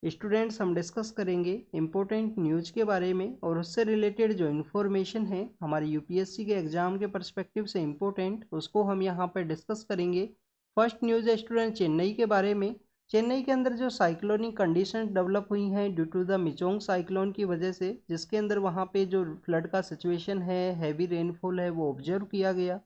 Students हम discuss करेंगे important news के बारे में और उससे रिलेटेड जो इन्फॉर्मेशन है हमारे यूपीएससी के एग्जाम के पर्सपेक्टिव से इम्पोर्टेंट उसको हम यहाँ पर डिस्कस करेंगे। फर्स्ट न्यूज़ है स्टूडेंट चेन्नई के बारे में। चेन्नई के अंदर जो साइक्लोनिक कंडीशन डेवलप हुई हैं due to the Michaung cyclone की वजह से, जिसके अंदर वहाँ पे जो फ्लड का सिचुएशन है, हैवी रेनफॉल है, वो ऑब्जर्व किया गया।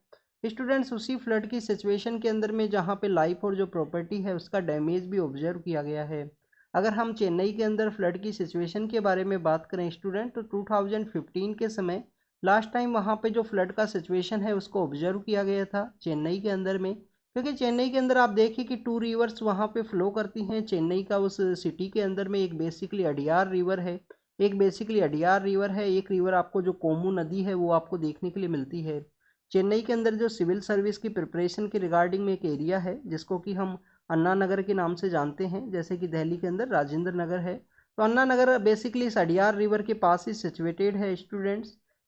स्टूडेंट्स उसी फ्लड की सिचुएशन के अंदर में जहाँ पे लाइफ और जो प्रॉपर्टी है उसका डैमेज भी ऑब्जर्व किया गया है। अगर हम चेन्नई के अंदर फ्लड की सिचुएशन के बारे में बात करें स्टूडेंट, तो 2015 के समय लास्ट टाइम वहाँ पे जो फ्लड का सिचुएशन है उसको ऑब्जर्व किया गया था चेन्नई के अंदर में। क्योंकि चेन्नई के अंदर आप देखिए कि टू रिवर्स वहाँ पे फ्लो करती हैं चेन्नई का उस सिटी के अंदर में। एक बेसिकली अडियार रिवर है, एक रिवर आपको जो कोमू नदी है वो आपको देखने के लिए मिलती है। चेन्नई के अंदर जो सिविल सर्विस की प्रिपरेशन के रिगार्डिंग में एक एरिया है जिसको कि हम अन्ना नगर के नाम से जानते हैं, जैसे कि दिल्ली के अंदर राजेंद्र नगर है। तो अन्ना नगर बेसिकली अडियार रिवर के पास ही सिचुएटेड है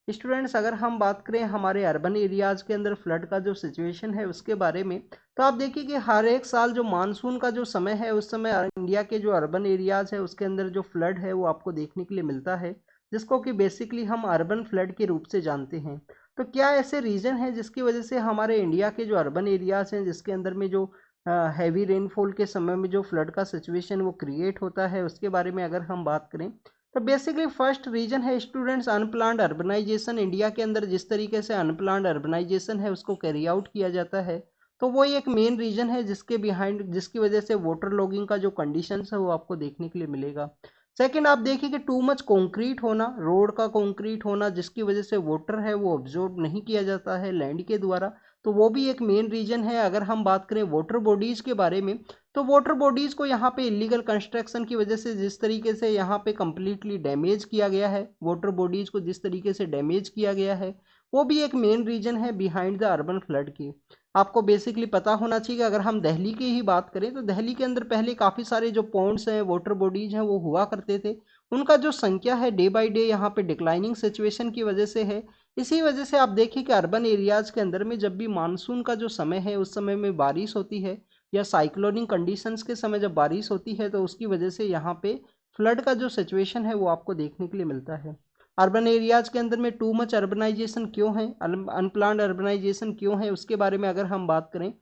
स्टूडेंट्स अगर हम बात करें हमारे अर्बन एरियाज़ के अंदर फ्लड का जो सिचुएशन है उसके बारे में, तो आप देखिए कि हर एक साल जो मानसून का जो समय है उस समय इंडिया के जो अर्बन एरियाज़ है उसके अंदर जो फ्लड है वो आपको देखने के लिए मिलता है, जिसको कि बेसिकली हम अर्बन फ्लड के रूप से जानते हैं। तो क्या ऐसे रीजन है जिसकी वजह से हमारे इंडिया के जो अर्बन एरियाज़ हैं जिसके अंदर में जो हैवी रेनफॉल के समय में जो फ्लड का सिचुएशन वो क्रिएट होता है, उसके बारे में अगर हम बात करें तो बेसिकली फर्स्ट रीजन है स्टूडेंट्स अनप्लान्ड अर्बनाइजेशन। इंडिया के अंदर जिस तरीके से अनप्लान्ड अर्बनाइजेशन है उसको कैरी आउट किया जाता है, तो वो एक मेन रीजन है जिसके बिहाइंड जिसकी वजह से वाटर लॉगिंग का जो कंडीशन है वो आपको देखने के लिए मिलेगा। सेकंड आप देखिए कि टू मच कंक्रीट होना, रोड का कंक्रीट होना, जिसकी वजह से वाटर है वो ऑब्जॉर्ब नहीं किया जाता है लैंड के द्वारा, तो वो भी एक मेन रीजन है। अगर हम बात करें वाटर बॉडीज के बारे में, तो वाटर बॉडीज को यहाँ पे इलीगल कंस्ट्रक्शन की वजह से जिस तरीके से यहाँ पे कम्प्लीटली डैमेज किया गया है, वाटर बॉडीज को जिस तरीके से डैमेज किया गया है, वो भी एक मेन रीजन है बिहाइंड द अर्बन फ्लड की। आपको बेसिकली पता होना चाहिए कि अगर हम दिल्ली की ही बात करें तो दिल्ली के अंदर पहले काफ़ी सारे जो पॉन्ड्स हैं, वाटर बॉडीज हैं, वो हुआ करते थे। उनका जो संख्या है डे बाई डे यहाँ पे डिक्लाइनिंग सिचुएशन की वजह से है। इसी वजह से आप देखिए कि अर्बन एरियाज़ के अंदर में जब भी मानसून का जो समय है उस समय में बारिश होती है, या साइक्लोनिक कंडीशंस के समय जब बारिश होती है, तो उसकी वजह से यहाँ पे फ्लड का जो सिचुएशन है वो आपको देखने के लिए मिलता है। अर्बन एरियाज़ के अंदर में टू मच अर्बनाइजेशन क्यों है, अनप्लान्ड अर्बनाइजेशन क्यों है, उसके बारे में अगर हम बात करें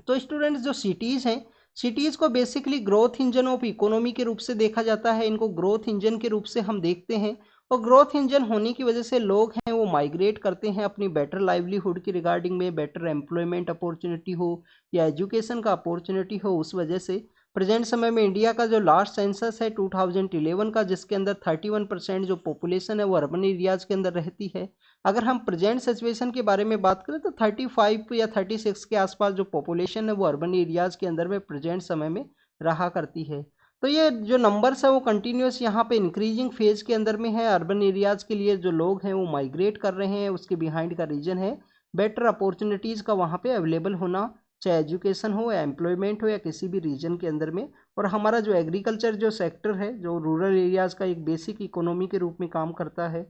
तो स्टूडेंट्स जो सिटीज़ हैं, सिटीज़ को basically growth engine of economy के रूप से देखा जाता है। इनको ग्रोथ इंजन के रूप से हम देखते हैं, और ग्रोथ इंजन होने की वजह से लोग हैं वो माइग्रेट करते हैं अपनी बेटर लाइवलीहुड की रिगार्डिंग में, बेटर एम्प्लॉयमेंट अपॉर्चुनिटी हो या एजुकेशन का अपॉर्चुनिटी हो, उस वजह से प्रेजेंट समय में इंडिया का जो लास्ट सेंसस है 2011 का, जिसके अंदर 31% जो पॉपुलेशन है वो अर्बन एरियाज़ के अंदर रहती है। अगर हम प्रेजेंट सिचुएशन के बारे में बात करें तो 35 या 36 के आसपास जो पॉपुलेशन है वो अर्बन एरियाज़ के अंदर में प्रेजेंट समय में रहा करती है। तो ये जो नंबर्स है वो कंटिन्यूस यहाँ पे इंक्रीजिंग फेज के अंदर में है। अर्बन एरियाज़ के लिए जो लोग हैं वो माइग्रेट कर रहे हैं, उसके बिहाइंड का रीजन है बेटर अपॉर्चुनिटीज़ का वहाँ पे अवेलेबल होना, चाहे एजुकेशन हो या एम्प्लॉयमेंट हो या किसी भी रीजन के अंदर में। और हमारा जो एग्रीकल्चर जो सेक्टर है, जो रूरल एरियाज़ का एक बेसिक इकोनॉमी के रूप में काम करता है,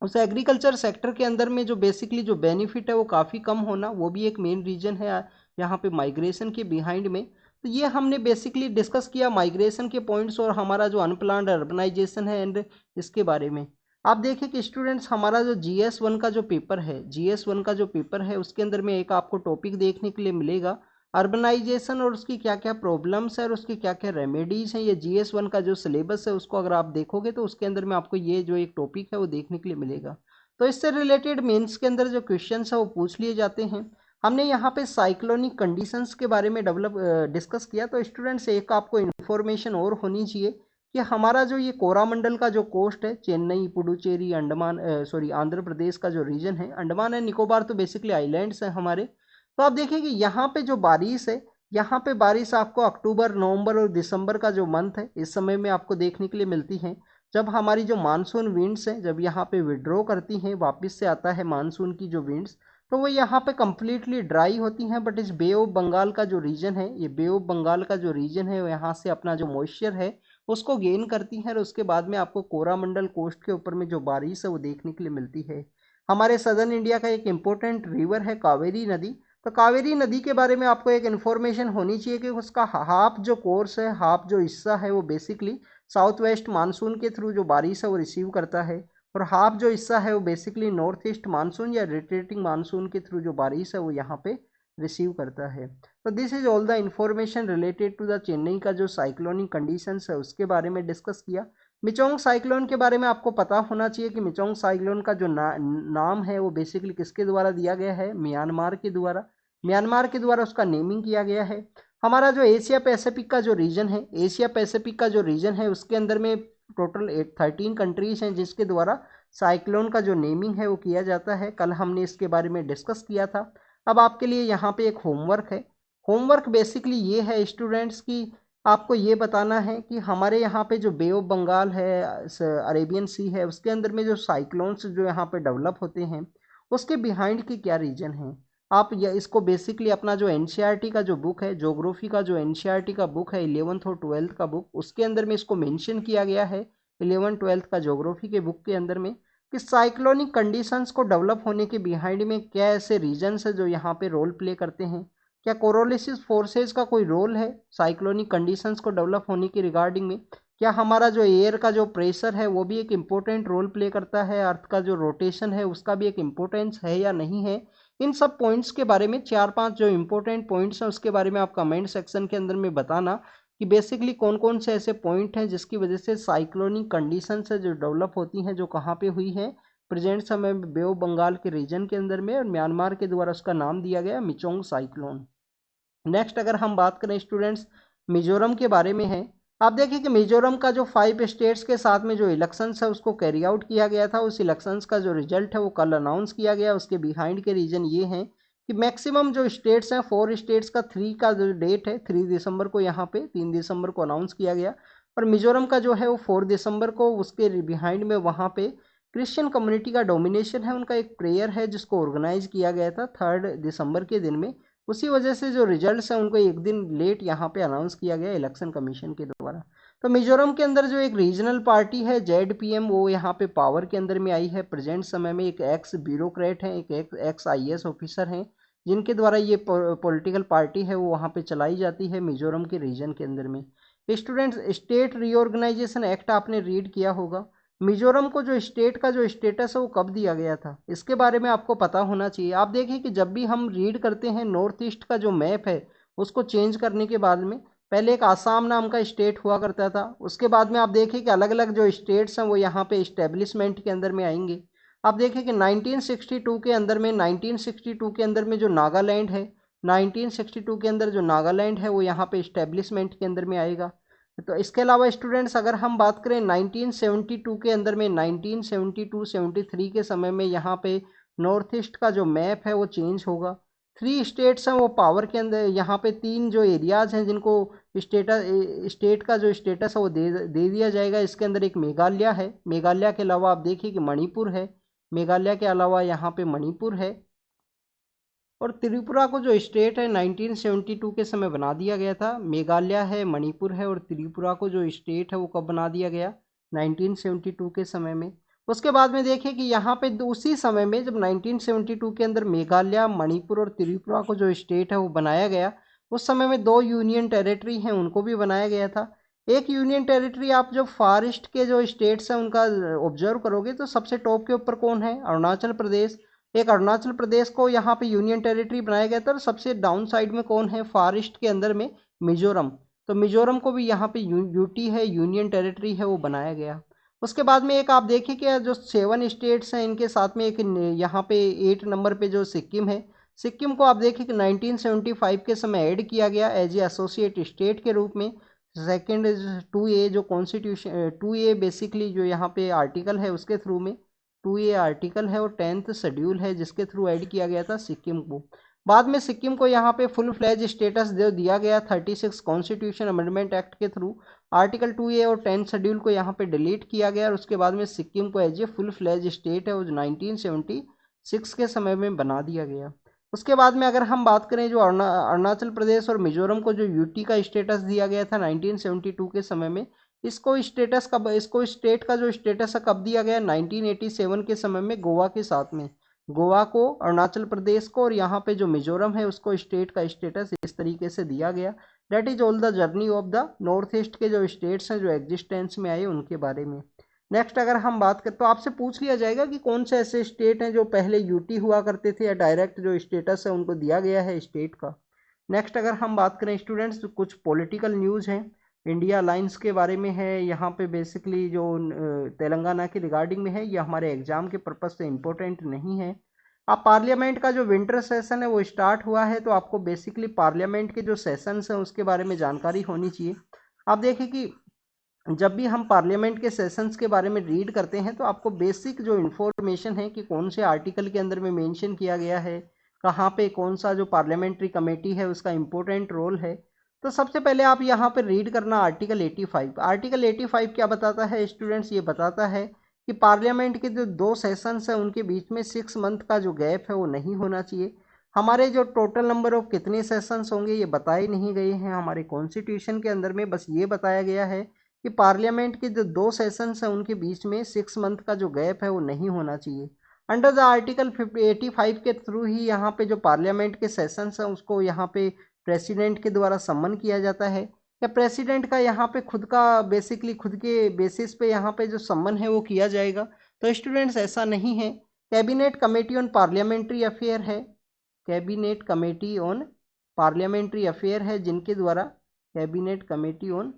उस एग्रीकल्चर सेक्टर के अंदर में जो बेसिकली जो बेनिफिट है वो काफ़ी कम होना, वो भी एक मेन रीजन है यहाँ पे माइग्रेशन के बिहाइंड में। तो ये हमने बेसिकली डिस्कस किया माइग्रेशन के पॉइंट्स और हमारा जो अनप्लान्ड अर्बनाइजेशन है एंड इसके बारे में। आप देखें कि स्टूडेंट्स हमारा जो GS1 का जो पेपर है, उसके अंदर में एक आपको टॉपिक देखने के लिए मिलेगा अर्बनाइजेशन और उसकी क्या क्या प्रॉब्लम्स है और उसकी क्या क्या रेमेडीज़ हैं। ये GS1 का जो सिलेबस है उसको अगर आप देखोगे तो उसके अंदर में आपको ये जो एक टॉपिक है वो देखने के लिए मिलेगा। तो इससे रिलेटेड मेंस के अंदर जो क्वेश्चंस है वो पूछ लिए जाते हैं। हमने यहाँ पे साइक्लोनिक कंडीशंस के बारे में डिस्कस किया। तो स्टूडेंट्स एक आपको इन्फॉर्मेशन और होनी चाहिए कि हमारा जो ये कोरामंडल का जो कोस्ट है, चेन्नई, पुडुचेरी, आंध्र प्रदेश का जो रीजन है, अंडमान एंड निकोबार तो बेसिकली आइलैंड्स हैं हमारे। तो आप देखिए कि यहाँ पे जो बारिश है, यहाँ पे बारिश आपको अक्टूबर, नवंबर और दिसंबर का जो मंथ है इस समय में आपको देखने के लिए मिलती है। जब हमारी जो मानसून विंड्स हैं जब यहाँ पे विड्रॉ करती हैं, वापस से आता है मानसून की जो विंड्स, तो वो यहाँ पे कम्प्लीटली ड्राई होती हैं। बट इस बे ऑफ बंगाल का जो रीजन है, ये बे ऑफ बंगाल का जो रीजन है यहाँ से अपना जो मॉइस्चर है उसको गेन करती हैं, और उसके बाद में आपको कोरामंडल कोस्ट के ऊपर में जो बारिश है वो देखने के लिए मिलती है। हमारे सदर्न इंडिया का एक इम्पोर्टेंट रिवर है कावेरी नदी। तो कावेरी नदी के बारे में आपको एक इन्फॉर्मेशन होनी चाहिए कि उसका हाफ जो कोर्स है, हाफ जो हिस्सा है वो बेसिकली साउथ वेस्ट मानसून के थ्रू जो बारिश है वो रिसीव करता है, और हाफ जो हिस्सा है वो बेसिकली नॉर्थ ईस्ट मानसून या रोटेटिंग मानसून के थ्रू जो बारिश है वो यहाँ पे रिसीव करता है। तो this is all the information related to the Chennai का जो साइक्लोनिक कंडीशंस है उसके बारे में डिस्कस किया। मिचोंग साइक्लोन के बारे में आपको पता होना चाहिए कि मिचोंग साइक्लोन का जो नाम है वो बेसिकली किसके द्वारा दिया गया है, म्यांमार के द्वारा। म्यांमार के द्वारा उसका नेमिंग किया गया है। हमारा जो एशिया पैसिफिक का जो रीजन है, एशिया पैसिफिक का जो रीजन है उसके अंदर में टोटल 13 कंट्रीज हैं जिसके द्वारा साइक्लोन का जो नेमिंग है वो किया जाता है। कल हमने इसके बारे में डिस्कस किया था। अब आपके लिए यहाँ पे एक होमवर्क है। होमवर्क बेसिकली ये है स्टूडेंट्स की आपको ये बताना है कि हमारे यहाँ पे जो बे ऑफ बंगाल है, अरेबियन सी है, उसके अंदर में जो साइक्लोन्स जो यहाँ पे डेवलप होते हैं उसके बिहाइंड के क्या रीजन है। आप इसको बेसिकली अपना जो एनसीईआरटी का जो बुक है, ज्योग्राफी का जो एनसीईआरटी का बुक है 11th और 12th का बुक, उसके अंदर में इसको मेंशन किया गया है 11th 12th का ज्योग्राफी के बुक के अंदर में कि साइक्लोनिक कंडीशंस को डेवलप होने के बिहाइंड में क्या ऐसे रीजन्स है जो यहाँ पे रोल प्ले करते हैं। क्या कोरोलिसिस फोर्सेज का कोई रोल है साइक्लोनिक कंडीशंस को डेवलप होने की रिगार्डिंग में। क्या हमारा जो एयर का जो प्रेशर है वो भी एक इम्पोर्टेंट रोल प्ले करता है, अर्थ का जो रोटेशन है उसका भी एक इम्पोर्टेंस है या नहीं है। इन सब पॉइंट्स के बारे में 4-5 जो इम्पोर्टेंट पॉइंट्स हैं उसके बारे में आप कमेंट सेक्शन के अंदर में बताना कि बेसिकली कौन कौन से ऐसे पॉइंट हैं जिसकी वजह से साइक्लोनिक कंडीशंस है जो डेवलप होती हैं, जो कहाँ पे हुई है प्रेजेंट समय में बे ऑफ बंगाल के रीजन के अंदर में, और म्यांमार के द्वारा उसका नाम दिया गया मिचोंग साइक्लोन। नेक्स्ट अगर हम बात करें स्टूडेंट्स मिजोरम के बारे में है। आप देखिए कि मिजोरम का जो 5 स्टेट्स के साथ में जो इलेक्शंस है उसको कैरी आउट किया गया था, उस इलेक्शंस का जो रिजल्ट है वो कल अनाउंस किया गया। उसके बिहाइंड के रीजन ये हैं कि मैक्सिमम जो स्टेट्स हैं 4 स्टेट्स का 3 का जो डेट है 3 दिसंबर को, यहाँ पे 3 दिसंबर को अनाउंस किया गया, और मिजोरम का जो है वो 4 दिसंबर को। उसके बिहाइंड में वहाँ पे क्रिश्चियन कम्युनिटी का डोमिनेशन है, उनका एक प्रेयर है जिसको ऑर्गेनाइज किया गया था 3 दिसंबर के दिन में। उसी वजह से जो रिजल्ट्स हैं उनको एक दिन लेट यहाँ पे अनाउंस किया गया इलेक्शन कमीशन के द्वारा। तो मिजोरम के अंदर जो एक रीजनल पार्टी है जेडपीएम वो यहाँ पे पावर के अंदर में आई है प्रेजेंट समय में। एक एक्स ब्यूरोक्रेट हैं, एक एक्स आईएएस ऑफिसर हैं जिनके द्वारा ये पॉलिटिकल पार्टी है वो वहाँ पे चलाई जाती है मिजोरम के रीजन के अंदर में। स्टूडेंट्स स्टेट रीऑर्गेनाइजेशन एक्ट आपने रीड किया होगा। मिजोरम को जो स्टेट का जो स्टेटस है वो कब दिया गया था इसके बारे में आपको पता होना चाहिए। आप देखिए कि जब भी हम रीड करते हैं नॉर्थ ईस्ट का जो मैप है उसको चेंज करने के बाद में पहले एक आसाम नाम का स्टेट हुआ करता था, उसके बाद में आप देखिए कि अलग अलग जो स्टेट्स हैं वो यहाँ पे इस्टेब्लिशमेंट के अंदर में आएंगे। आप देखिए कि 1962 के अंदर में 1962 के अंदर में जो नागालैंड है, 1962 के अंदर जो नागालैंड है वो यहाँ पे इस्टेब्लिशमेंट के अंदर में आएगा। तो इसके अलावा स्टूडेंट्स अगर हम बात करें 1972 के अंदर में 1972-73 के समय में यहाँ पे नॉर्थ ईस्ट का जो मैप है वो चेंज होगा। 3 स्टेट्स हैं वो पावर के अंदर, यहाँ पे 3 जो एरियाज हैं जिनको स्टेट का जो स्टेटस है वो दे दिया जाएगा। इसके अंदर एक मेघालय है, मेघालय के अलावा आप देखिए कि मणिपुर है, मेघालय के अलावा यहाँ पे मणिपुर है, और त्रिपुरा को जो स्टेट है 1972 के समय बना दिया गया था। मेघालय है, मणिपुर है, और त्रिपुरा को जो स्टेट है वो कब बना दिया गया 1972 के समय में। उसके बाद में देखिए कि यहाँ पे उसी समय में जब 1972 के अंदर मेघालय, मणिपुर और त्रिपुरा को जो स्टेट है वो बनाया गया, उस समय में 2 यूनियन टेरिटरी हैं उनको भी बनाया गया था। एक यूनियन टेरिटरी आप जो फार ईस्ट के जो स्टेट्स हैं उनका ऑब्जर्व करोगे तो सबसे टॉप के ऊपर कौन है, अरुणाचल प्रदेश। एक अरुणाचल प्रदेश को यहाँ पे यूनियन टेरिटरी बनाया गया था, और सबसे डाउन साइड में कौन है, फार ईस्ट के अंदर में मिजोरम। तो मिजोरम को भी यहाँ पे यूटी है, यूनियन टेरिटरी है, वो बनाया गया। उसके बाद में एक आप देखिए कि जो 7 स्टेट्स हैं इनके साथ में एक यहाँ पे 8 नंबर पे जो सिक्किम है, सिक्किम को आप देखिए कि 1975 के समय ऐड किया गया एज ए एसोसिएट स्टेट के रूप में। सेकेंड 2A जो कॉन्स्टिट्यूशन 2A बेसिकली जो यहाँ पे आर्टिकल है उसके थ्रू में 2A आर्टिकल है, और 10th शेड्यूल है जिसके थ्रू ऐड किया गया था सिक्किम को। बाद में सिक्किम को यहाँ पे फुल फ्लैज स्टेटस दे दिया गया 36 कॉन्स्टिट्यूशन अमेंडमेंट एक्ट के थ्रू। आर्टिकल 2A और 10th शेड्यूल को यहाँ पे डिलीट किया गया, और उसके बाद में सिक्किम को as a full fledged state है वो 1976 के समय में बना दिया गया। उसके बाद में अगर हम बात करें जो अरुणाचल प्रदेश और मिजोरम को जो यूटी का स्टेटस दिया गया था 1972 के समय में, इसको स्टेट का जो स्टेटस है कब दिया गया 1987 के समय में गोवा के साथ में। गोवा को, अरुणाचल प्रदेश को और यहाँ पे जो मिजोरम है उसको स्टेट का स्टेटस इस तरीके से दिया गया। That is all the journey of the north east के जो स्टेट्स हैं जो एग्जिस्टेंस में आए उनके बारे में। नेक्स्ट अगर हम बात करें तो आपसे पूछ लिया जाएगा कि कौन से ऐसे स्टेट हैं जो पहले यूटी हुआ करते थे या डायरेक्ट जो स्टेटस है उनको दिया गया है स्टेट का। नेक्स्ट अगर हम बात करें स्टूडेंट्स तो कुछ पॉलिटिकल न्यूज़ हैं इंडिया अलायंस के बारे में है। यहाँ पे बेसिकली जो तेलंगाना के रिगार्डिंग में है, ये हमारे एग्जाम के पर्पज से इम्पोर्टेंट नहीं है। अब पार्लियामेंट का जो विंटर सेशन है वो स्टार्ट हुआ है, तो आपको बेसिकली पार्लियामेंट के जो सेशंस हैं उसके बारे में जानकारी होनी चाहिए। आप देखें कि जब भी हम पार्लियामेंट के सेशंस के बारे में रीड करते हैं तो आपको बेसिक जो इन्फॉर्मेशन है कि कौन से आर्टिकल के अंदर में मेंशन किया गया है, कहाँ पे कौन सा जो पार्लियामेंट्री कमेटी है उसका इम्पोर्टेंट रोल है। तो सबसे पहले आप यहाँ पे रीड करना आर्टिकल 85। आर्टिकल 85 क्या बताता है स्टूडेंट्स? ये बताता है कि पार्लियामेंट के जो 2 सेशंस हैं उनके बीच में 6 मंथ का जो गैप है वो नहीं होना चाहिए। हमारे जो टोटल नंबर ऑफ कितने सेशंस होंगे ये बताए नहीं गए हैं हमारे कॉन्स्टिट्यूशन के अंदर में, बस ये बताया गया है कि पार्लियामेंट के जो 2 सेशंस हैं उनके बीच में 6 मंथ का जो गैप है वो नहीं होना चाहिए। अंडर द आर्टिकल 85 के थ्रू ही यहाँ पे जो पार्लियामेंट के सेशंस हैं उसको यहाँ पे प्रेसिडेंट के द्वारा सम्मन किया जाता है, या प्रेसिडेंट का यहाँ पे खुद का बेसिकली खुद के बेसिस पे यहाँ पे जो सम्मन है वो किया जाएगा। तो स्टूडेंट्स ऐसा नहीं है। Cabinet committee on parliamentary affair है, cabinet committee on parliamentary affair है जिनके द्वारा, cabinet committee on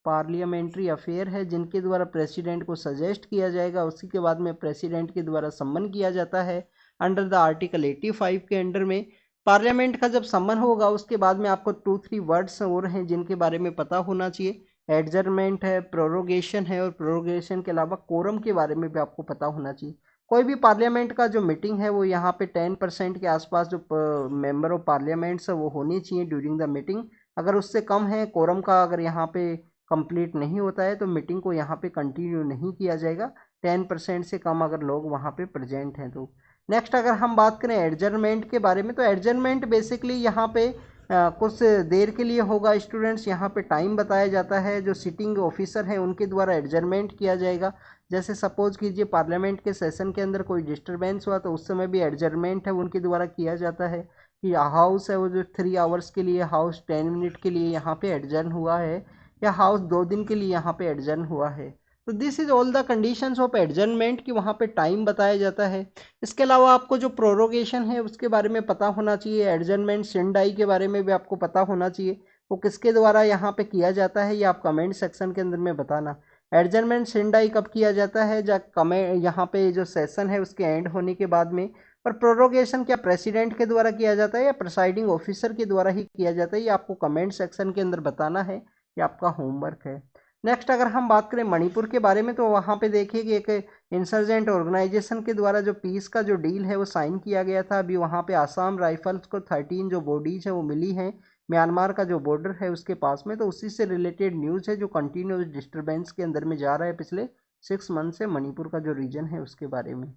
parliamentary affair है जिनके द्वारा प्रेसिडेंट को सजेस्ट किया जाएगा, उसी के बाद में प्रेसिडेंट के द्वारा सम्मन किया जाता है। अंडर द आर्टिकल 85 के अंडर में पार्लियामेंट का जब सम्मन होगा उसके बाद में आपको 2-3 वर्ड्स और हैं जिनके बारे में पता होना चाहिए। एडजर्नमेंट है, प्रोरोगेशन है, और प्रोरोगेशन के अलावा कोरम के बारे में भी आपको पता होना चाहिए। कोई भी पार्लियामेंट का जो मीटिंग है वो यहाँ पे 10% के आसपास जो मेंबर ऑफ पार्लियामेंट्स है वो होनी चाहिए ड्यूरिंग द मीटिंग। अगर उससे कम है कोरम का, अगर यहाँ पे कंप्लीट नहीं होता है तो मीटिंग को यहाँ पे कंटिन्यू नहीं किया जाएगा। 10% से कम अगर लोग वहाँ पे प्रेजेंट हैं तो। नेक्स्ट अगर हम बात करें एडजर्नमेंट के बारे में, तो एडजर्नमेंट बेसिकली यहाँ पे कुछ देर के लिए होगा स्टूडेंट्स। यहाँ पे टाइम बताया जाता है, जो सिटिंग ऑफिसर हैं उनके द्वारा एडजर्नमेंट किया जाएगा। जैसे सपोज कीजिए पार्लियामेंट के सेशन के अंदर कोई डिस्टर्बेंस हुआ तो उस समय भी एडजर्नमेंट है उनके द्वारा किया जाता है कि हाउस है वो जो 3 आवर्स के लिए, हाउस 10 मिनट के लिए यहाँ पे एडजर्न हुआ है, या हाउस 2 दिन के लिए यहाँ पे एडजर्न हुआ है। तो this is all the conditions of adjournment कि वहाँ पे टाइम बताया जाता है। इसके अलावा आपको जो प्रोरोगेशन है उसके बारे में पता होना चाहिए। एडजर्नमेंट सिंडाई के बारे में भी आपको पता होना चाहिए, वो किसके द्वारा यहाँ पे किया जाता है, ये आप कमेंट सेक्शन के अंदर में बताना। एडजर्नमेंट सिंडाई कब किया जाता है? जब कमेंट यहाँ पे जो सेशन है उसके एंड होने के बाद में। और प्रोरोगेशन क्या प्रेसिडेंट के द्वारा किया जाता है या प्रिसाइडिंग ऑफिसर के द्वारा ही किया जाता है, ये आपको कमेंट सेक्शन के अंदर बताना है, ये आपका होमवर्क है। नेक्स्ट अगर हम बात करें मणिपुर के बारे में, तो वहाँ पे देखिए कि एक इंसर्जेंट ऑर्गेनाइजेशन के द्वारा जो पीस का जो डील है वो साइन किया गया था। अभी वहाँ पे आसाम राइफल्स को 13 जो बॉडीज है वो मिली हैं म्यांमार का जो बॉर्डर है उसके पास में। तो उसी से रिलेटेड न्यूज़ है जो कंटिन्यूस डिस्टर्बेंस के अंदर में जा रहा है पिछले 6 मंथ से मणिपुर का जो रीजन है उसके बारे में।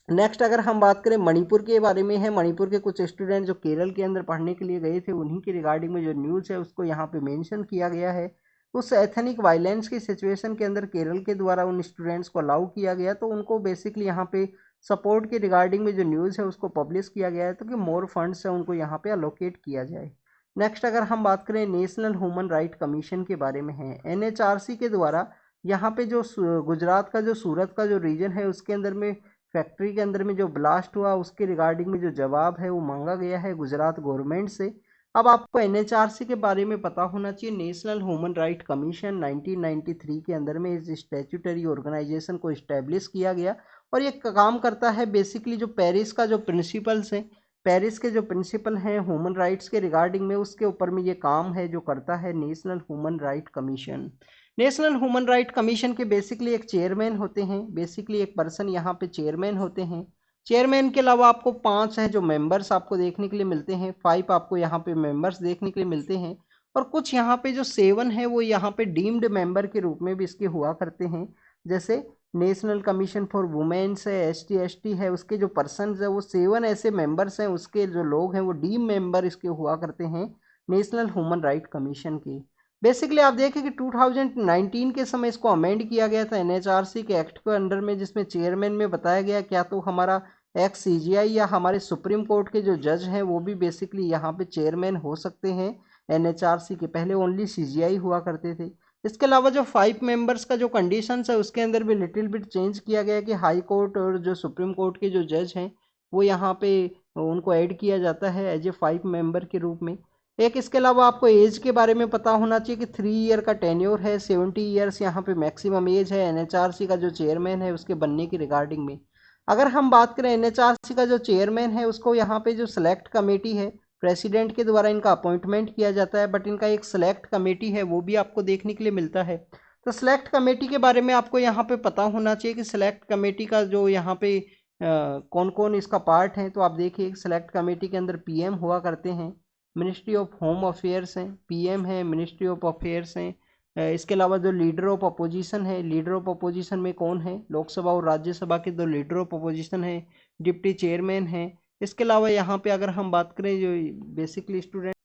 नेक्स्ट अगर हम बात करें मणिपुर के बारे में है, मणिपुर के कुछ स्टूडेंट जो केरल के अंदर पढ़ने के लिए गए थे उन्हीं के रिगार्डिंग में जो न्यूज़ है उसको यहाँ पे मेंशन किया गया है। उस एथनिक वायलेंस की सिचुएशन के अंदर केरल के द्वारा उन स्टूडेंट्स को अलाउ किया गया, तो उनको बेसिकली यहाँ पे सपोर्ट के रिगार्डिंग में जो न्यूज़ है उसको पब्लिश किया गया है, तो कि मोर फंड्स है उनको यहाँ पे अलोकेट किया जाए। नेक्स्ट अगर हम बात करें नेशनल ह्यूमन राइट कमीशन के बारे में है, NHRC के द्वारा यहाँ पे जो गुजरात का जो सूरत का जो रीजन है उसके अंदर में फैक्ट्री के अंदर में जो ब्लास्ट हुआ उसके रिगार्डिंग में जो जवाब है वो मांगा गया है गुजरात गवर्नमेंट से। अब आपको NHRC के बारे में पता होना चाहिए। नेशनल ह्यूमन राइट कमीशन 1993 के अंदर में इस स्टैट्यूटरी ऑर्गेनाइजेशन को इस्टेब्लिश किया गया, और ये काम करता है बेसिकली जो पेरिस का जो प्रिंसिपल्स हैं, पेरिस के जो प्रिंसिपल हैं ह्यूमन राइट्स के रिगार्डिंग में, उसके ऊपर में ये काम है जो करता है national human right commission. National human right commission के बेसिकली एक चेयरमैन होते हैं, बेसिकली एक पर्सन यहाँ पे चेयरमैन होते हैं। चेयरमैन के अलावा आपको 5 हैं जो मेंबर्स आपको देखने के लिए मिलते हैं, 5 आपको यहाँ पे मेंबर्स देखने के लिए मिलते हैं, और कुछ यहाँ पे जो 7 है वो यहाँ पे डीम्ड मेंबर के रूप में भी इसके हुआ करते हैं। जैसे नेशनल कमीशन फॉर वुमेन्स है, ST है, उसके जो पर्सन है वो 7 ऐसे मेंबर्स हैं, उसके जो लोग हैं वो डीम मेंबर इसके हुआ करते हैं नेशनल ह्यूमन राइट कमीशन के। बेसिकली आप देखें कि 2019 के समय इसको अमेंड किया गया था एनएचआरसी के एक्ट के अंडर में, जिसमें चेयरमैन में बताया गया क्या तो हमारा एक्स सीजीआई या हमारे सुप्रीम कोर्ट के जो जज हैं वो भी बेसिकली यहाँ पे चेयरमैन हो सकते हैं एनएचआरसी के। पहले ओनली सीजीआई हुआ करते थे। इसके अलावा जो 5 मेंबर्स का जो कंडीशंस है उसके अंदर भी लिटिल बिट चेंज किया गया कि हाई कोर्ट और जो सुप्रीम कोर्ट के जो जज हैं वो यहाँ पे उनको ऐड किया जाता है एज ए 5 मेंबर के रूप में। एक इसके अलावा आपको एज के बारे में पता होना चाहिए कि 3 ईयर का टेन्योर है, 70 ईयर्स यहाँ पे मैक्सिमम एज है एनएचआरसी का जो चेयरमैन है उसके बनने की रिगार्डिंग में। अगर हम बात करें एनएचआरसी का जो चेयरमैन है उसको यहाँ पे जो सिलेक्ट कमेटी है प्रेसिडेंट के द्वारा इनका अपॉइंटमेंट किया जाता है, बट इनका एक सिलेक्ट कमेटी है वो भी आपको देखने के लिए मिलता है। तो सिलेक्ट कमेटी के बारे में आपको यहाँ पे पता होना चाहिए कि सिलेक्ट कमेटी का जो यहाँ पे कौन कौन इसका पार्ट है। तो आप देखिए सिलेक्ट कमेटी के अंदर पीएम हुआ करते हैं, मिनिस्ट्री ऑफ होम अफेयर्स हैं, पीएम है, मिनिस्ट्री ऑफ अफेयर्स हैं। इसके अलावा जो लीडर ऑफ अपोजिशन है, लीडर ऑफ अपोजिशन में कौन है, लोकसभा और राज्यसभा के दो लीडर ऑफ अपोजिशन है, डिप्टी चेयरमैन है। इसके अलावा यहाँ पे अगर हम बात करें जो basically student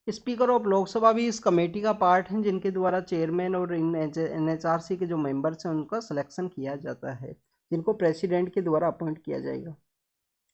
speaker of Lok Sabha भी इस कमेटी का पार्ट हैं जिनके द्वारा चेयरमैन और एनएचआरसी के जो मेंबर्स हैं उनका सिलेक्शन किया जाता है, जिनको प्रेसिडेंट के द्वारा अपॉइंट किया जाएगा।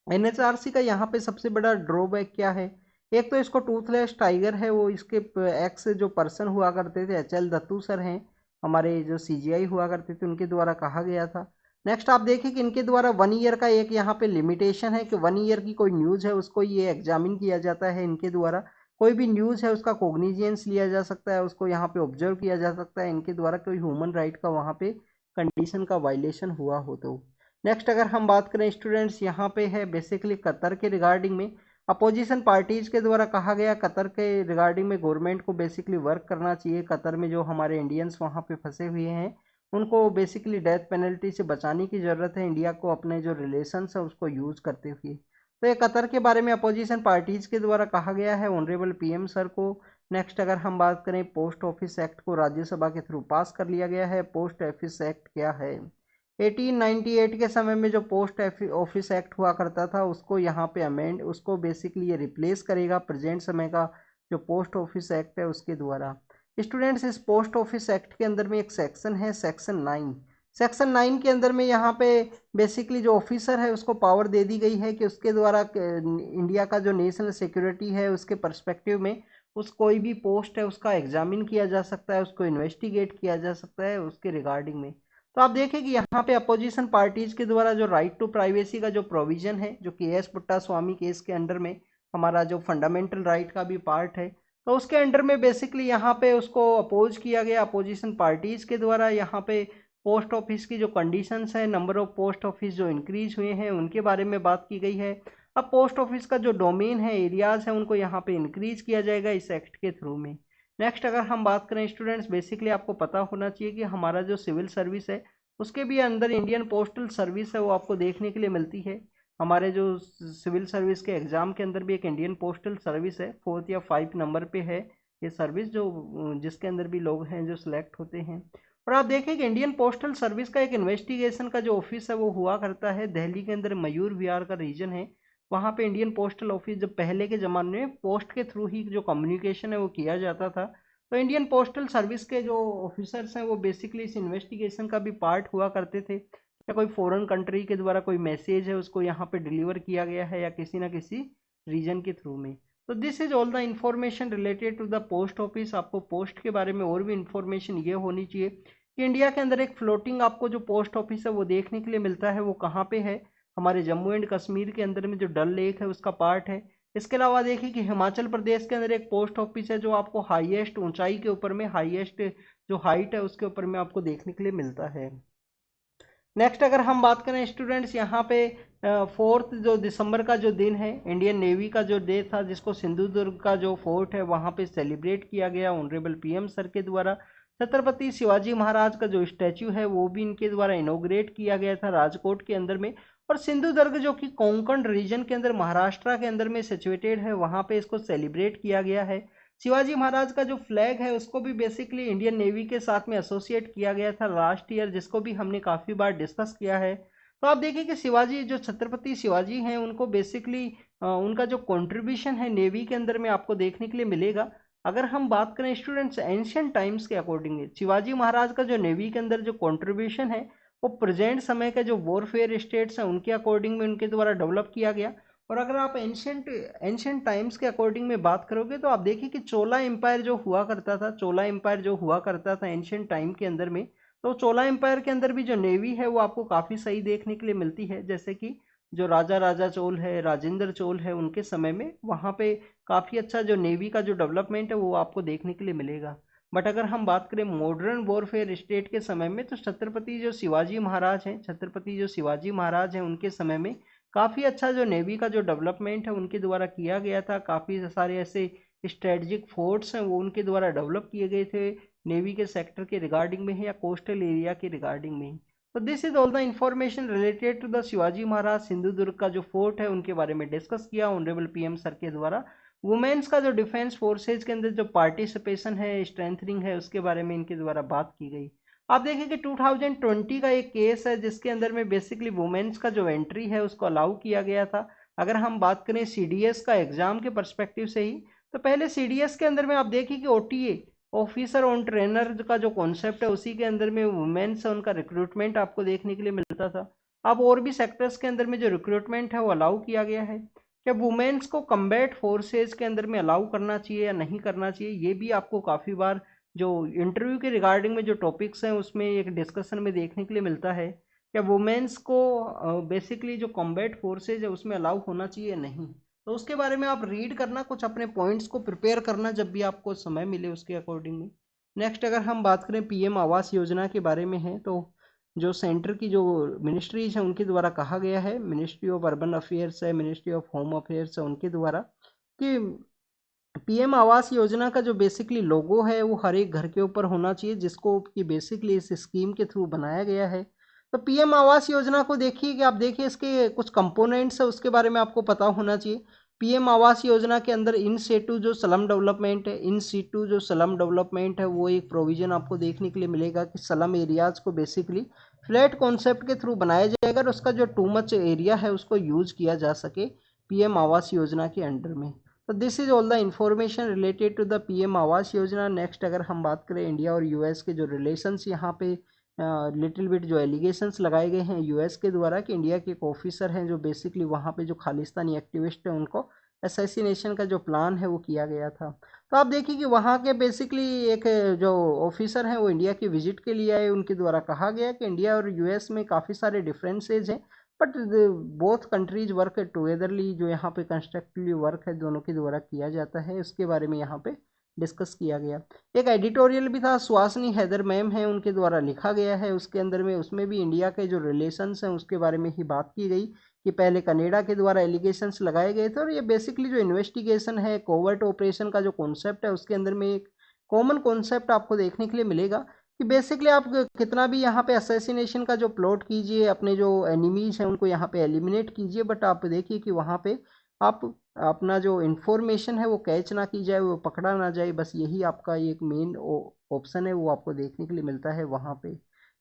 एनएचआरसी का यहाँ पे सबसे बड़ा ड्रॉबैक क्या है, एक तो इसको टूथलेस टाइगर है वो, इसके एक्स जो पर्सन हुआ करते थे एचएल दत्तू सर हैं हमारे जो सीजीआई हुआ करते थे उनके द्वारा कहा गया था। नेक्स्ट आप देखें कि इनके द्वारा 1 ईयर का एक यहाँ पे लिमिटेशन है कि 1 ईयर की कोई न्यूज़ है उसको ये एग्जामिन किया जाता है इनके द्वारा। कोई भी न्यूज़ है उसका कोग्निजेंस लिया जा सकता है, उसको यहाँ पे ऑब्जर्व किया जा सकता है इनके द्वारा, कोई ह्यूमन राइट का वहाँ पे कंडीशन का वायलेशन हुआ हो तो। नेक्स्ट अगर हम बात करें स्टूडेंट्स यहाँ पे है बेसिकली कतर के रिगार्डिंग में अपोजिशन पार्टीज के द्वारा कहा गया कतर के रिगार्डिंग में गवर्नमेंट को बेसिकली वर्क करना चाहिए। कतर में जो हमारे इंडियंस वहाँ पे फंसे हुए हैं उनको बेसिकली डेथ पेनल्टी से बचाने की ज़रूरत है इंडिया को अपने जो रिलेशंस है उसको यूज़ करते हुए। तो ये कतर के बारे में अपोजिशन पार्टीज के द्वारा कहा गया है ऑनरेबल पीएम सर को। नेक्स्ट अगर हम बात करें पोस्ट ऑफिस एक्ट को राज्यसभा के थ्रू पास कर लिया गया है। पोस्ट ऑफिस एक्ट क्या है, 1898 के समय में जो पोस्ट ऑफिस एक्ट हुआ करता था उसको यहाँ पे अमेंड उसको बेसिकली ये रिप्लेस करेगा प्रेजेंट समय का जो पोस्ट ऑफिस एक्ट है उसके द्वारा। स्टूडेंट्स इस पोस्ट ऑफिस एक्ट के अंदर में एक सेक्शन है सेक्शन 9। सेक्शन 9 के अंदर में यहाँ पे बेसिकली जो ऑफिसर है उसको पावर दे दी गई है कि उसके द्वारा इंडिया का जो नेशनल सिक्योरिटी है उसके पर्सपेक्टिव में उस कोई भी पोस्ट है उसका एग्जामिन किया जा सकता है, उसको इन्वेस्टिगेट किया जा सकता है उसके रिगार्डिंग में। तो आप देखें कि यहाँ पे अपोजिशन पार्टीज के द्वारा जो राइट टू प्राइवेसी का जो प्रोविजन है जो के एस पुट्टा स्वामी केस के अंडर में हमारा जो फंडामेंटल राइट का भी पार्ट है, तो उसके अंडर में बेसिकली यहाँ पे उसको अपोज किया गया अपोजिशन पार्टीज के द्वारा। यहाँ पे पोस्ट ऑफिस की जो कंडीशंस है, नंबर ऑफ पोस्ट ऑफिस जो इंक्रीज हुए हैं उनके बारे में बात की गई है। अब पोस्ट ऑफिस का जो डोमेन है, एरियाज है, उनको यहाँ पे इंक्रीज किया जाएगा इस एक्ट के थ्रू में। नेक्स्ट अगर हम बात करें स्टूडेंट्स बेसिकली आपको पता होना चाहिए कि हमारा जो सिविल सर्विस है उसके भी अंदर इंडियन पोस्टल सर्विस है वो आपको देखने के लिए मिलती है। हमारे जो सिविल सर्विस के एग्ज़ाम के अंदर भी एक इंडियन पोस्टल सर्विस है, 4 या 5 नंबर पे है ये सर्विस जो जिसके अंदर भी लोग हैं जो सिलेक्ट होते हैं। और आप देखें कि इंडियन पोस्टल सर्विस का एक इन्वेस्टिगेशन का जो ऑफिस है वो हुआ करता है दिल्ली के अंदर, मयूर विहार का रीजन है वहाँ पे इंडियन पोस्टल ऑफिस जब पहले के ज़माने में पोस्ट के थ्रू ही जो कम्युनिकेशन है वो किया जाता था। तो इंडियन पोस्टल सर्विस के जो ऑफिसर्स हैं वो बेसिकली इस इन्वेस्टिगेशन का भी पार्ट हुआ करते थे, या कोई फॉरेन कंट्री के द्वारा कोई मैसेज है उसको यहाँ पे डिलीवर किया गया है या किसी ना किसी रीजन के थ्रू में। तो this is all the information related to the post office. आपको पोस्ट के बारे में और भी इंफॉर्मेशन ये होनी चाहिए कि इंडिया के अंदर एक फ्लोटिंग आपको जो पोस्ट ऑफिस है वो देखने के लिए मिलता है, वो कहाँ पे है, हमारे जम्मू एंड कश्मीर के अंदर में जो डल लेक है उसका पार्ट है। इसके अलावा देखिए कि हिमाचल प्रदेश के अंदर एक पोस्ट ऑफिस है जो आपको हाईएस्ट ऊंचाई के ऊपर में, हाईएस्ट जो हाइट है उसके ऊपर में आपको देखने के लिए मिलता है। नेक्स्ट अगर हम बात करें स्टूडेंट्स यहाँ पे 4 जो दिसंबर का जो दिन है इंडियन नेवी का जो डे था जिसको सिंधुदुर्ग का जो फोर्ट है वहाँ पे सेलिब्रेट किया गया ऑनरेबल पीएम सर के द्वारा। छत्रपति शिवाजी महाराज का जो स्टैचू है वो भी इनके द्वारा इनोग्रेट किया गया था राजकोट के अंदर में। और सिंधुदुर्ग जो कि कोंकण रीजन के अंदर महाराष्ट्र के अंदर में सिचुएटेड है वहाँ पे इसको सेलिब्रेट किया गया है। शिवाजी महाराज का जो फ्लैग है उसको भी बेसिकली इंडियन नेवी के साथ में एसोसिएट किया गया था लास्ट ईयर, जिसको भी हमने काफ़ी बार डिस्कस किया है। तो आप देखिए कि शिवाजी जो छत्रपति शिवाजी हैं उनको बेसिकली उनका जो कंट्रीब्यूशन है नेवी के अंदर में आपको देखने के लिए मिलेगा। अगर हम बात करें स्टूडेंट्स एंशियंट टाइम्स के अकॉर्डिंग, शिवाजी महाराज का जो नेवी के अंदर जो कंट्रीब्यूशन है वो प्रेजेंट समय के जो वॉरफेयर स्टेट्स हैं उनके अकॉर्डिंग में उनके द्वारा डेवलप किया गया। और अगर आप एंशियंट टाइम्स के अकॉर्डिंग में बात करोगे तो आप देखिए कि चोला एम्पायर जो हुआ करता था, चोला एम्पायर जो हुआ करता था एंशियंट टाइम के अंदर में, तो चोला एम्पायर के अंदर भी जो नेवी है वो आपको काफ़ी सही देखने के लिए मिलती है। जैसे कि जो राजा राजा चोल है, राजेंद्र चोल है, उनके समय में वहाँ पे काफ़ी अच्छा जो नेवी का जो डेवलपमेंट है वो आपको देखने के लिए मिलेगा। बट अगर हम बात करें मॉडर्न वॉरफेयर स्टेट के समय में, तो छत्रपति जो शिवाजी महाराज हैं, छत्रपति जो शिवाजी महाराज हैं उनके समय में काफ़ी अच्छा जो नेवी का जो डेवलपमेंट है उनके द्वारा किया गया था। काफ़ी सारे ऐसे स्ट्रेटजिक फोर्ट्स हैं वो उनके द्वारा डेवलप किए गए थे नेवी के सेक्टर के रिगार्डिंग में ही या कोस्टल एरिया के रिगार्डिंग में ही। तो this is all the information related to the Shivaji Maharaj Sindhudurg का जो फोर्ट है उनके बारे में डिस्कस किया ऑनरेबल पीएम सर के द्वारा। वुमेन्स का जो डिफेंस फोर्सेज के अंदर जो पार्टिसिपेशन है, स्ट्रेंथनिंग है, उसके बारे में इनके द्वारा बात की गई। आप देखें कि 2020 का एक केस है जिसके अंदर में बेसिकली वुमेन्स का जो एंट्री है उसको अलाउ किया गया था। अगर हम बात करें सीडीएस का एग्जाम के पर्सपेक्टिव से ही, तो पहले सीडीएस के अंदर में आप देखिए कि ओटीए ऑफिसर ऑन ट्रेनर का जो कॉन्सेप्ट है उसी के अंदर में वुमेन्स उनका रिक्रूटमेंट आपको देखने के लिए मिलता था। अब और भी सेक्टर्स के अंदर में जो रिक्रूटमेंट है वो अलाउ किया गया है। क्या वुमेन्स को कम्बैट फोर्सेज के अंदर में अलाउ करना चाहिए या नहीं करना चाहिए, ये भी आपको काफ़ी बार जो इंटरव्यू के रिगार्डिंग में जो टॉपिक्स हैं उसमें एक डिस्कशन में देखने के लिए मिलता है। क्या वुमेन्स को बेसिकली जो कॉम्बैट फोर्सेज है उसमें अलाउ होना चाहिए या नहीं, तो उसके बारे में आप रीड करना, कुछ अपने पॉइंट्स को प्रिपेयर करना जब भी आपको समय मिले उसके अकॉर्डिंग में। नेक्स्ट अगर हम बात करें पीएम आवास योजना के बारे में है, तो जो सेंटर की जो मिनिस्ट्रीज हैं उनके द्वारा कहा गया है, मिनिस्ट्री ऑफ अर्बन अफेयर्स है, मिनिस्ट्री ऑफ होम अफेयर्स है, उनके द्वारा कि पीएम आवास योजना का जो बेसिकली लोगो है वो हर एक घर के ऊपर होना चाहिए, जिसको कि बेसिकली इस स्कीम के थ्रू बनाया गया है। तो पीएम आवास योजना को देखिए कि आप देखिए इसके कुछ कंपोनेंट्स है उसके बारे में आपको पता होना चाहिए। पीएम आवास योजना के अंदर इन सेटू जो स्लम डेवलपमेंट है, इन सीटू जो स्लम डेवलपमेंट है, वो एक प्रोविजन आपको देखने के लिए मिलेगा कि स्लम एरियाज को बेसिकली फ्लैट कॉन्सेप्ट के थ्रू बनाया जाएगा और उसका जो टू मच एरिया है उसको यूज किया जा सके पीएम आवास योजना के अंडर में। तो this is all the information related to the PM Awas Yojana. Next अगर हम बात करें इंडिया और यूएस के जो रिलेशंस, यहाँ पे लिटिल बिट जो एलिगेशंस लगाए गए हैं यूएस के द्वारा कि इंडिया के एक ऑफिसर हैं जो बेसिकली वहाँ पे जो खालिस्तानी एक्टिविस्ट है उनको असैसिनेशन का जो प्लान है वो किया गया था। तो आप देखिए कि वहाँ के बेसिकली एक जो ऑफिसर हैं वो इंडिया की विजिट के लिए आए, उनके द्वारा कहा गया कि इंडिया और यूएस में काफ़ी सारे डिफरेंसेज हैं but both countries work togetherly, जो यहाँ पे कंस्ट्रक्टिवली वर्क है दोनों के द्वारा किया जाता है, उसके बारे में यहाँ पे डिस्कस किया गया। एक एडिटोरियल भी था, सुहासिनी हैदर मैम है उनके द्वारा लिखा गया है, उसके अंदर में उसमें भी इंडिया के जो रिलेशंस हैं उसके बारे में ही बात की गई कि पहले कनाडा के द्वारा एलिगेशंस लगाए गए थे और ये बेसिकली जो इन्वेस्टिगेशन है, कोवर्ट ऑपरेशन का जो कॉन्सेप्ट है उसके अंदर में एक कॉमन कॉन्सेप्ट आपको देखने के लिए मिलेगा कि बेसिकली आप कितना भी यहाँ पे असैसिनेशन का जो प्लॉट कीजिए, अपने जो एनिमीज हैं उनको यहाँ पे एलिमिनेट कीजिए, बट आप देखिए कि वहाँ पे आप अपना जो इन्फॉर्मेशन है वो कैच ना की जाए, वो पकड़ा ना जाए, बस यही आपका एक मेन ऑप्शन है वो आपको देखने के लिए मिलता है वहाँ पे।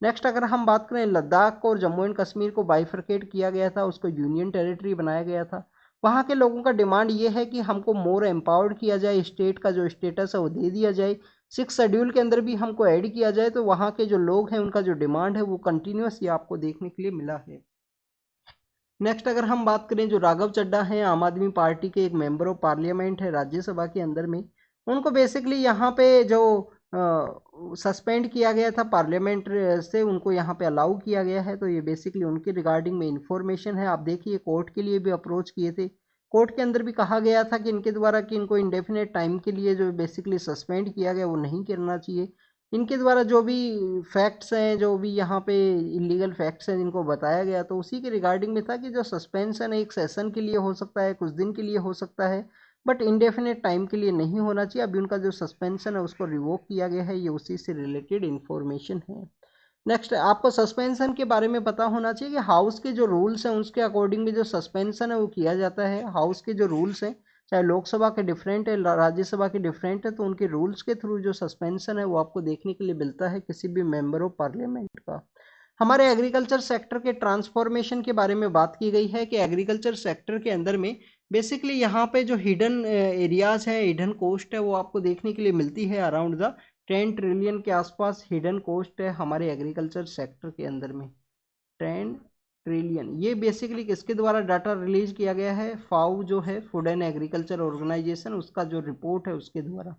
नेक्स्ट अगर हम बात करें लद्दाख और जम्मू एंड कश्मीर को बाइफरकेट किया गया था, उसको यूनियन टेरिटरी बनाया गया था। वहाँ के लोगों का डिमांड ये है कि हमको मोर एम्पावर्ड किया जाए, स्टेट का जो स्टेटस है वो दे दिया जाए, 6 शेड्यूल के अंदर भी हमको ऐड किया जाए। तो वहाँ के जो लोग हैं उनका जो डिमांड है वो कंटिन्यूस ये आपको देखने के लिए मिला है। नेक्स्ट अगर हम बात करें जो राघव चड्ढा हैं, आम आदमी पार्टी के एक मेंबर ऑफ पार्लियामेंट है राज्यसभा के अंदर में, उनको बेसिकली यहाँ पे जो सस्पेंड किया गया था पार्लियामेंट से, उनको यहाँ पे अलाउ किया गया है। तो ये बेसिकली उनके रिगार्डिंग में इंफॉर्मेशन है। आप देखिए कोर्ट के लिए भी अप्रोच किए थे, कोर्ट के अंदर भी कहा गया था कि इनके द्वारा कि इनको इंडेफिनेट टाइम के लिए जो बेसिकली सस्पेंड किया गया वो नहीं करना चाहिए। इनके द्वारा जो भी फैक्ट्स हैं, जो भी यहाँ पे इलीगल फैक्ट्स हैं जिनको बताया गया, तो उसी के रिगार्डिंग में था कि जो सस्पेंशन है एक सेशन के लिए हो सकता है, कुछ दिन के लिए हो सकता है, बट इंडेफिनेट टाइम के लिए नहीं होना चाहिए। अभी उनका जो सस्पेंशन है उसको रिवोक किया गया है, ये उसी से रिलेटेड इन्फॉर्मेशन है। नेक्स्ट आपको सस्पेंशन के बारे में पता होना चाहिए कि हाउस के जो रूल्स हैं उसके अकॉर्डिंग में जो सस्पेंशन है वो किया जाता है। हाउस के जो रूल्स हैं, चाहे लोकसभा के डिफरेंट है, राज्यसभा के डिफरेंट है, तो उनके रूल्स के थ्रू जो सस्पेंशन है वो आपको देखने के लिए मिलता है किसी भी मेंबर ऑफ पार्लियामेंट का। हमारे एग्रीकल्चर सेक्टर के ट्रांसफॉर्मेशन के बारे में बात की गई है कि एग्रीकल्चर सेक्टर के अंदर में बेसिकली यहाँ पे जो हिडन एरियाज है, हिडन कोस्ट है, वो आपको देखने के लिए मिलती है अराउंड द 10 ट्रिलियन के आसपास हिडन कोस्ट है हमारे एग्रीकल्चर सेक्टर के अंदर में। 10 ट्रिलियन, ये बेसिकली किसके द्वारा डाटा रिलीज किया गया है? फाओ जो है, फूड एंड एग्रीकल्चर ऑर्गेनाइजेशन, उसका जो रिपोर्ट है उसके द्वारा।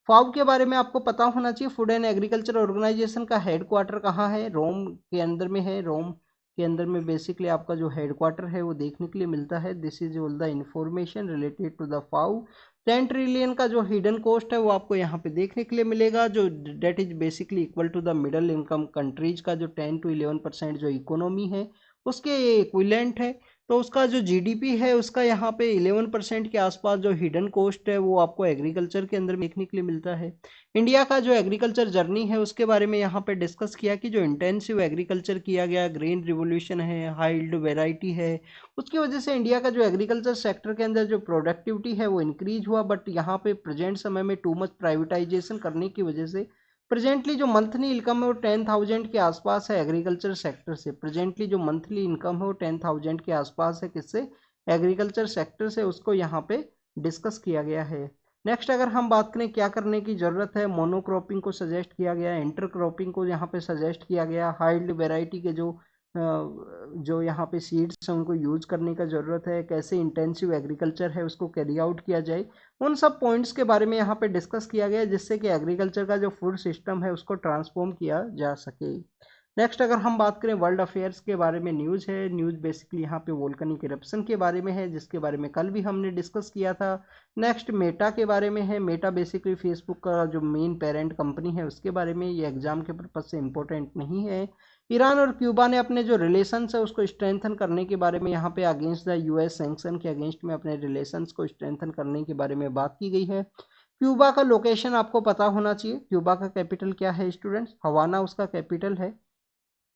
फाओ के बारे में आपको पता होना चाहिए। फूड एंड एग्रीकल्चर ऑर्गेनाइजेशन का हेडक्वार्टर कहाँ है? रोम के अंदर में है। रोम के अंदर में बेसिकली आपका जो हेडक्वार्टर है वो देखने के लिए मिलता है। This is all the information related to the फाओ। 10 ट्रिलियन का जो हिडन कोस्ट है वो आपको यहाँ पे देखने के लिए मिलेगा, जो debt is basically equal to the middle income countries का जो 10 to 11% जो इकोनॉमी है उसके इक्विवेलेंट है। तो उसका जो जीडीपी है उसका यहाँ पे 11% के आसपास जो हिडन कोस्ट है वो आपको एग्रीकल्चर के अंदर देखने के लिए मिलता है। इंडिया का जो एग्रीकल्चर जर्नी है उसके बारे में यहाँ पे डिस्कस किया कि जो इंटेंसिव एग्रीकल्चर किया गया, ग्रीन रिवोल्यूशन है, हाई यील्ड वेराइटी है, उसकी वजह से इंडिया का जो एग्रीकल्चर सेक्टर के अंदर जो प्रोडक्टिविटी है वो इंक्रीज हुआ। बट यहाँ पे प्रेजेंट समय में टू मच प्राइवेटाइजेशन करने की वजह से प्रेजेंटली जो मंथली इनकम है वो 10,000 के आसपास है एग्रीकल्चर सेक्टर से। प्रेजेंटली जो मंथली इनकम है वो 10,000 के आसपास है, किससे? एग्रीकल्चर सेक्टर से। उसको यहाँ पे डिस्कस किया गया है। नेक्स्ट अगर हम बात करें क्या करने की ज़रूरत है, मोनोक्रॉपिंग को सजेस्ट किया गया है, इंटरक्रॉपिंग को यहाँ पे सजेस्ट किया गया, हाइल्ड वेराइटी के जो यहाँ पे सीड्स हैं उनको यूज करने का ज़रूरत है, कैसे इंटेंसिव एग्रीकल्चर है उसको कैरी आउट किया जाए, उन सब पॉइंट्स के बारे में यहाँ पे डिस्कस किया गया है, जिससे कि एग्रीकल्चर का जो फूड सिस्टम है उसको ट्रांसफॉर्म किया जा सके। नेक्स्ट अगर हम बात करें वर्ल्ड अफेयर्स के बारे में, न्यूज़ है। न्यूज़ बेसिकली यहाँ पे वोल्केनिक इरप्शन के बारे में है, जिसके बारे में कल भी हमने डिस्कस किया था। नेक्स्ट मेटा के बारे में है। मेटा बेसिकली फेसबुक का जो मेन पेरेंट कंपनी है उसके बारे में, ये एग्जाम के पर्पज से इंपॉर्टेंट नहीं है। ईरान और क्यूबा ने अपने जो रिलेशंस है उसको स्ट्रेंथन करने के बारे में यहाँ पे अगेंस्ट द यूएस सैंक्शन के अगेंस्ट में अपने रिलेशंस को स्ट्रेंथन करने के बारे में बात की गई है। क्यूबा का लोकेशन आपको पता होना चाहिए। क्यूबा का कैपिटल क्या है स्टूडेंट्स? हवाना उसका कैपिटल है।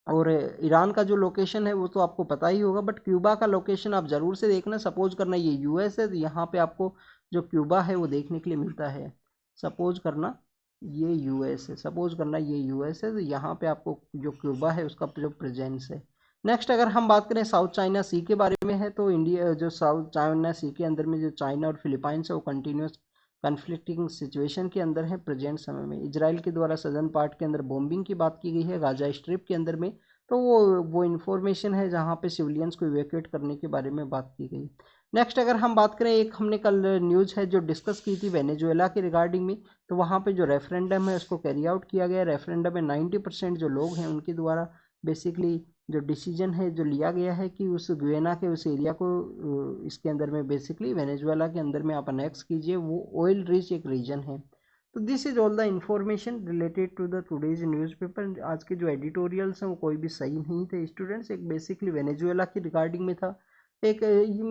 और ईरान का जो लोकेशन है वो तो आपको पता ही होगा, बट क्यूबा का लोकेशन आप ज़रूर से देखना। सपोज करना ये यूएस है तो यहाँ पे आपको जो क्यूबा है वो देखने के लिए मिलता है। सपोज करना ये यूएस है, सपोज करना ये यूएस है, तो यहाँ पे आपको जो क्यूबा है उसका जो प्रेजेंस है। नेक्स्ट अगर हम बात करें साउथ चाइना सी के बारे में है, तो इंडिया जो साउथ चाइना सी के अंदर में जो चाइना और फिलीपाइंस है वो कंटिन्यूस कन्फ्लिक्टिंग सिचुएशन के अंदर है प्रेजेंट समय में। इजराइल के द्वारा सदर्न पार्ट के अंदर बॉम्बिंग की बात की गई है गाजा स्ट्रिप के अंदर में, तो वो इन्फॉर्मेशन है जहाँ पे सिविलियंस को इवैक्यूएट करने के बारे में बात की गई। नेक्स्ट अगर हम बात करें, एक हमने कल न्यूज़ है जो डिस्कस की थी वेनेजुएला के रिगार्डिंग में, तो वहाँ पे जो रेफरेंडम है उसको कैरी आउट किया गया। रेफरेंडम में 90% जो लोग हैं उनके द्वारा बेसिकली जो डिसीजन है जो लिया गया है कि उस गुयाना के उस एरिया को इसके अंदर में बेसिकली वेनेजुएला के अंदर में आप अनेक्स कीजिए। वो ऑयल रिच एक रीजन है। तो this is all the information related to the today's newspaper. आज के जो एडिटोरियल्स हैं वो कोई भी सही नहीं थे स्टूडेंट्स। एक बेसिकली वेनेजुएला की रिगार्डिंग में था, एक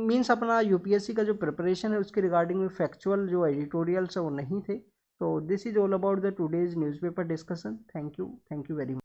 मीन्स अपना यूपीएससी का जो प्रिपरेशन है उसके रिगार्डिंग में फैक्चुअल जो एडिटोरियल्स है वो नहीं थे। तो this is all about the today's newspaper discussion. Thank you very much.